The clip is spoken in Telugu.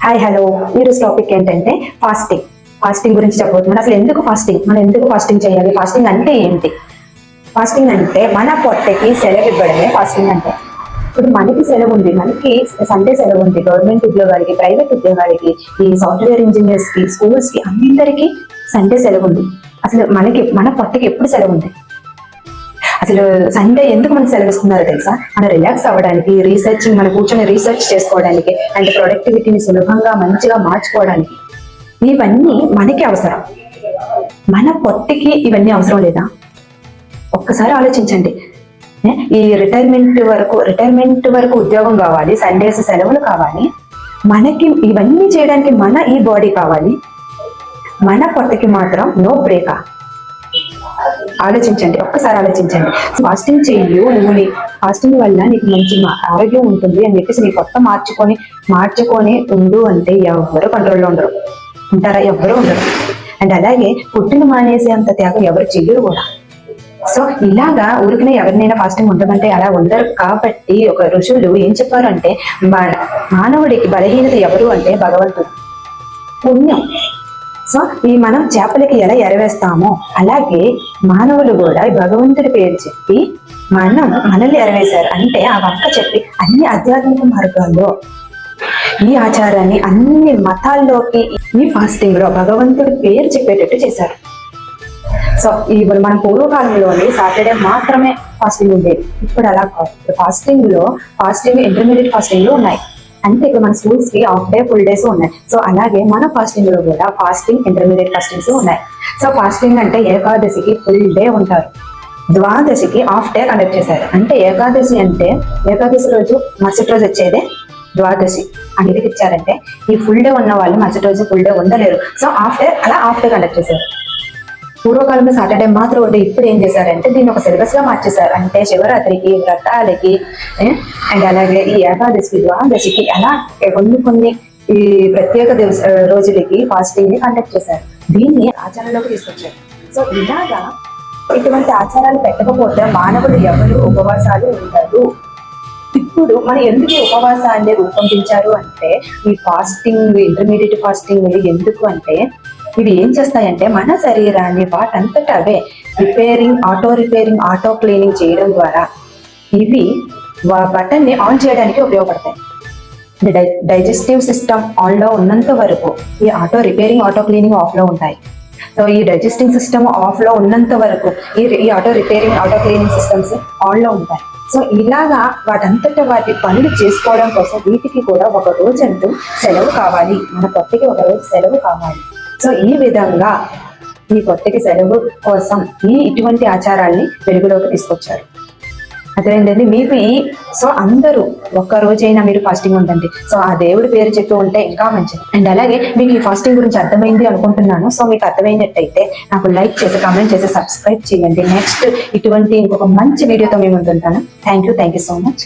హాయ్ హలో, ఈరోజు టాపిక్ ఏంటంటే ఫాస్టింగ్. ఫాస్టింగ్ గురించి చెప్పబోతున్నాను. అసలు ఎందుకు ఫాస్టింగ్, మనం ఎందుకు ఫాస్టింగ్ చేయాలి, ఫాస్టింగ్ అంటే ఏంటి? ఫాస్టింగ్ అంటే మన పొట్టకి సెలవు ఇవ్వడమే ఫాస్టింగ్ అంటే. ఇప్పుడు మనకి సెలవు ఉంది, మనకి సండే సెలవు ఉంది. గవర్నమెంట్ ఉద్యోగాలకి, ప్రైవేట్ ఉద్యోగాలకి, ఈ సాఫ్ట్వేర్ ఇంజనీర్స్ కి, స్కూల్స్ కి అందరికీ సండే సెలవు ఉంది. అసలు మన పొట్టకి ఎప్పుడు సెలవు ఉంది? అసలు సండే ఎందుకు మనకు సెలవు ఇస్తున్నారో తెలుసా? మనం రిలాక్స్ అవ్వడానికి, రీసెర్చింగ్, మనం కూర్చొని రీసెర్చ్ చేసుకోవడానికి, అండ్ ప్రొడక్టివిటీని సులభంగా మంచిగా మార్చుకోవడానికి. ఇవన్నీ మనకి అవసరం. మన పొట్టికి ఇవన్నీ అవసరం లేదా? ఒక్కసారి ఆలోచించండి. ఈ రిటైర్మెంట్ వరకు ఉద్యోగం కావాలి, సండేస్ సెలవులు కావాలి, మనకి ఇవన్నీ చేయడానికి మన ఈ బాడీ కావాలి, మన పొట్టకి మాత్రం నో బ్రేకా? ఆలోచించండి, ఒక్కసారి ఆలోచించండి. ఫాస్టింగ్ చెయ్యు, నువ్వు ఫాస్టింగ్ వల్ల నీకు మంచి ఆరోగ్యం ఉంటుంది అని చెప్పేసి నీ కొత్త మార్చుకొని ఉండు అంటే ఎవరు కంట్రోల్లో ఉంటారా? ఎవరు ఉండరు. అండ్ అలాగే పుట్టిన మానేసే అంత త్యాగం ఎవరు చెయ్యరు కూడా. సో ఇలాగా ఊరికనే ఎవరినైనా ఫాస్టింగ్ ఉండమంటే అలా ఉండరు. కాబట్టి ఒక ఋషులు ఏం చెప్పారంటే, మానవుడికి బలహీనత ఎవరు అంటే భగవంతుడు, పుణ్యం. సో మనం చేపలకి ఎలా ఎరవేస్తామో అలాగే మానవులు కూడా భగవంతుడి పేరు చెప్పి మనల్ని ఎరవేశారు. అంటే ఆ వంక చెప్పి అన్ని ఆధ్యాత్మిక మార్గాల్లో ఈ ఆచారాన్ని అన్ని మతాల్లోకి ఈ ఫాస్టింగ్ లో భగవంతుడి పేరు చెప్పేటట్టు చేశారు. సో ఇప్పుడు మన పూర్వకాలంలోని సాటర్డే మాత్రమే ఫాస్టింగ్ ఉండేది. ఇప్పుడు అలా ఫాస్టింగ్ ఇంటర్మీడియట్ ఫాస్టింగ్ లో ఉన్నాయి. అంటే ఇప్పుడు మన స్కూల్స్ కి హాఫ్ డే, ఫుల్ డేస్ ఉన్నాయి. సో అలాగే మన ఫాస్టింగ్ లో కూడా ఫాస్టింగ్, ఇంటర్మీడియట్ ఫాస్టింగ్స్ ఉన్నాయి. సో ఫాస్టింగ్ అంటే ఏకాదశికి ఫుల్ డే ఉంటారు, ద్వాదశికి హాఫ్ డే కండక్ట్ చేశారు. అంటే ఏకాదశి రోజు మరుసటి రోజు వచ్చేదే ద్వాదశి అనేది ఇచ్చారంటే ఈ ఫుల్ డే ఉన్న వాళ్ళు మరుసటి రోజు ఫుల్ డే ఉండలేరు. సో హాఫ్ డే కండక్ట్ చేశారు. పూర్వకాలంలో సాటర్డే మాత్రం ఉండే. ఇప్పుడు ఏం చేశారంటే దీన్ని ఒక సిలబస్ గా మార్చేశారు. అంటే శివరాత్రికి, వ్రతాలకి, అండ్ అలాగే ఈ ఏకాదశికి, ద్వాదశికి అలా కొన్ని ఈ ప్రత్యేక రోజులకి ఫాస్టింగ్ ని కండక్ట్ చేశారు. దీన్ని ఆచారంలోకి తీసుకొచ్చారు. సో ఇలాగా ఇటువంటి ఆచారాలు పెట్టకపోతే మానవులు ఎవరు ఉపవాసాలు ఉండరు. ఇప్పుడు మనం ఎందుకు ఉపవాసాన్ని రూపొందించారు అంటే, ఈ ఫాస్టింగ్, ఇంటర్మీడియట్ ఫాస్టింగ్ ఎందుకు అంటే, ఇవి ఏం చేస్తాయంటే మన శరీరాన్ని వాటంతటా అవే ఆటో క్లీనింగ్ చేయడం ద్వారా ఇవి బటన్ ని ఆన్ చేయడానికి ఉపయోగపడతాయి. డైజెస్టివ్ సిస్టమ్ ఆన్ లో ఉన్నంత వరకు ఈ ఆటో క్లీనింగ్ ఆఫ్ లో ఉంటాయి. సో ఈ డైజెస్టింగ్ సిస్టమ్ ఆఫ్ లో ఉన్నంత వరకు ఈ ఆటో క్లీనింగ్ సిస్టమ్స్ ఆన్ లో ఉంటాయి. సో ఇలాగా వాటంతటా వాటి పనులు చేసుకోవడం కోసం వీటికి కూడా ఒక రోజంటూ సెలవు కావాలి, మన పొట్టకి ఒక రోజు సెలవు కావాలి. సో ఈ విధంగా ఈ పొట్టకి సెలవు కోసం ఇటువంటి ఆచారాల్ని వెలుగులోకి తీసుకొచ్చారు. అదేంటండి మీకు సో అందరూ ఒక్క రోజైనా మీరు ఫాస్టింగ్ ఉండండి. సో ఆ దేవుడి పేరు చెప్పి ఉంటే ఇంకా మంచిది. అండ్ అలాగే మీకు ఈ ఫాస్టింగ్ గురించి అర్థమైంది అనుకుంటున్నాను. సో మీకు అర్థమైనట్టయితే నాకు లైక్ చేసి, కామెంట్ చేసి, సబ్స్క్రైబ్ చేయండి. నెక్స్ట్ ఇటువంటి ఇంకొక మంచి వీడియోతో మేము ఉంటుంటాను. Thank you so much.